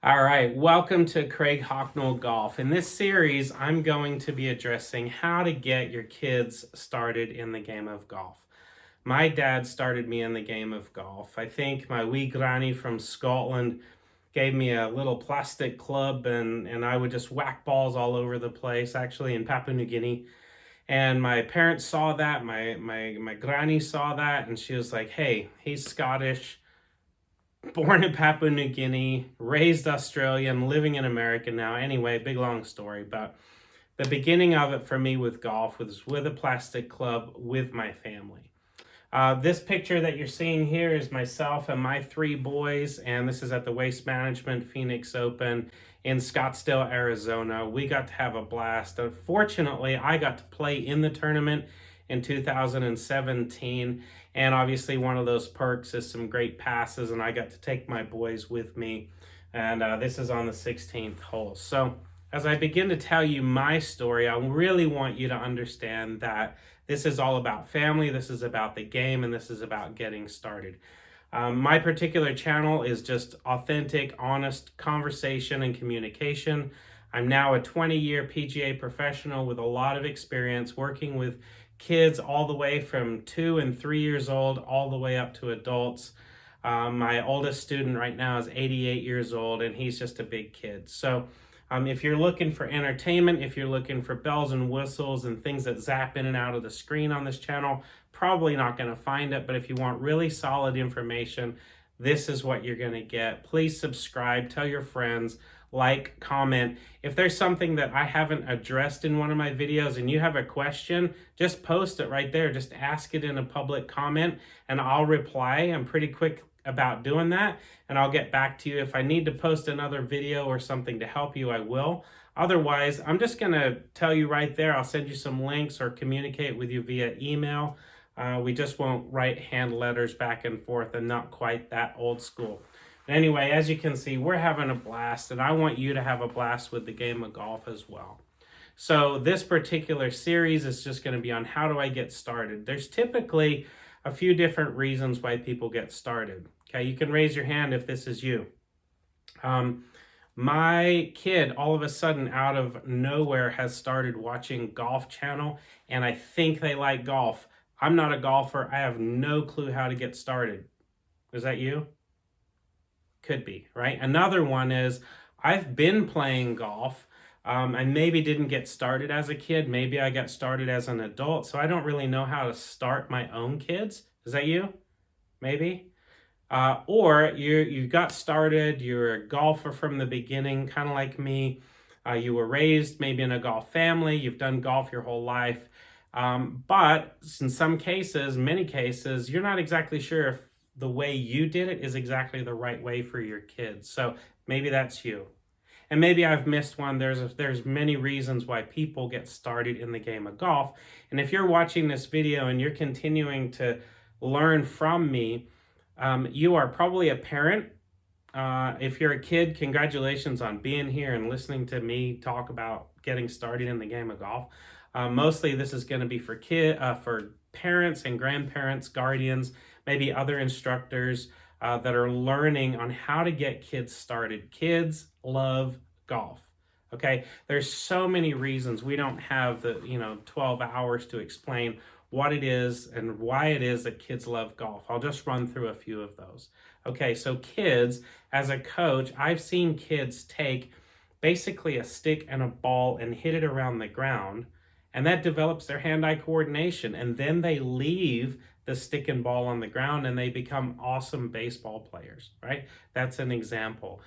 All right, welcome to Craig Hocknull Golf. In this series, I'm going to be addressing how to get your kids started in the game of golf. My dad started me in the game of golf. I think my wee granny from Scotland gave me a little plastic club and I would just whack balls all over the place, actually in Papua New Guinea. And my parents saw that, my granny saw that, and she was like, hey, he's Scottish, born in Papua New Guinea, raised Australian, living in America now. Anyway, big long story, but the beginning of it for me with golf was with a plastic club with my family. This picture that you're seeing here is myself and my three boys, and this is at the Waste Management Phoenix Open in Scottsdale, Arizona. We got to have a blast. Unfortunately, I got to play in the tournament in 2017, and obviously one of those perks is some great passes, and I got to take my boys with me, and this is on the 16th hole. So as I begin to tell you my story, I really want you to understand that this is all about family, this is about the game, and this is about getting started. My particular channel is just authentic, honest conversation and communication. I'm now a 20-year PGA professional with a lot of experience working with kids all the way from 2 and 3 years old all the way up to adults. My oldest student right now is 88 years old, and he's just a big kid. So if you're looking for entertainment, if you're looking for bells and whistles and things that zap in and out of the screen on this channel, probably not going to find it. But if you want really solid information, this is what you're going to get. Please subscribe, tell your friends, like, comment. If there's something that I haven't addressed in one of my videos and you have a question, just post it right there. Just ask it in a public comment and I'll reply. I'm pretty quick about doing that, and I'll get back to you. If I need to post another video or something to help you, I will. Otherwise, I'm just going to tell you right there, I'll send you some links or communicate with you via email. We just won't write hand letters back and forth, and not quite that old school. But anyway, as you can see, we're having a blast, and I want you to have a blast with the game of golf as well. So this particular series is just going to be on how do I get started. There's typically a few different reasons why people get started. Okay, you can raise your hand if this is you. My kid all of a sudden out of nowhere has started watching Golf Channel, and I think they like golf. I'm not a golfer. I have no clue how to get started. Is that you? Could be, right? Another one is I've been playing golf. I maybe didn't get started as a kid. Maybe I got started as an adult. So I don't really know how to start my own kids. Is that you? Maybe. Or you got started, you're a golfer from the beginning, kind of like me. You were raised maybe in a golf family. You've done golf your whole life. But in some cases, many cases, you're not exactly sure if the way you did it is exactly the right way for your kids. So maybe that's you. And maybe I've missed one. There's many reasons why people get started in the game of golf. And if you're watching this video and you're continuing to learn from me, you are probably a parent. If you're a kid, congratulations on being here and listening to me talk about getting started in the game of golf. Mostly this is going to be for for parents and grandparents, guardians, maybe other instructors that are learning on how to get kids started. Kids love golf. Okay, there's so many reasons. We don't have the 12 hours to explain what it is and why it is that kids love golf. I'll just run through a few of those. Okay, so kids, as a coach, I've seen kids take basically a stick and a ball and hit it around the ground, and that develops their hand-eye coordination, and then they leave the stick and ball on the ground and they become awesome baseball players, right? That's an example.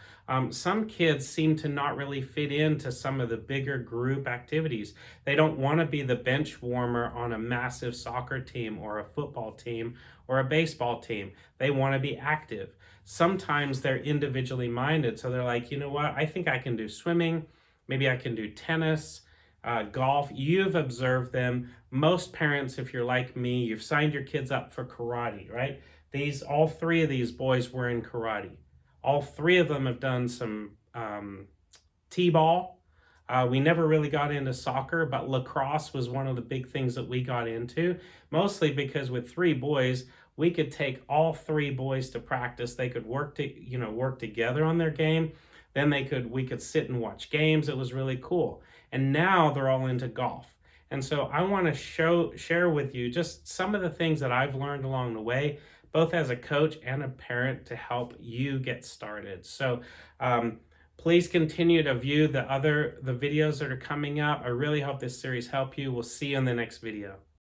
Some kids seem to not really fit into some of the bigger group activities. They don't want to be the bench warmer on a massive soccer team or a football team or a baseball team. They want to be active. Sometimes they're individually minded, so they're like, you know what, I think I can do swimming, maybe I can do tennis, golf. You've observed them. Most parents, if you're like me, you've signed your kids up for karate, right? All three of these boys were in karate. All three of them have done some t-ball. We never really got into soccer, but lacrosse was one of the big things that we got into, mostly because with three boys, we could take all three boys to practice. They could work together on their game. Then we could sit and watch games. It was really cool. And now they're all into golf. And so I want to share with you just some of the things that I've learned along the way, both as a coach and a parent, to help you get started. So please continue to view the videos that are coming up. I really hope this series helped you. We'll see you in the next video.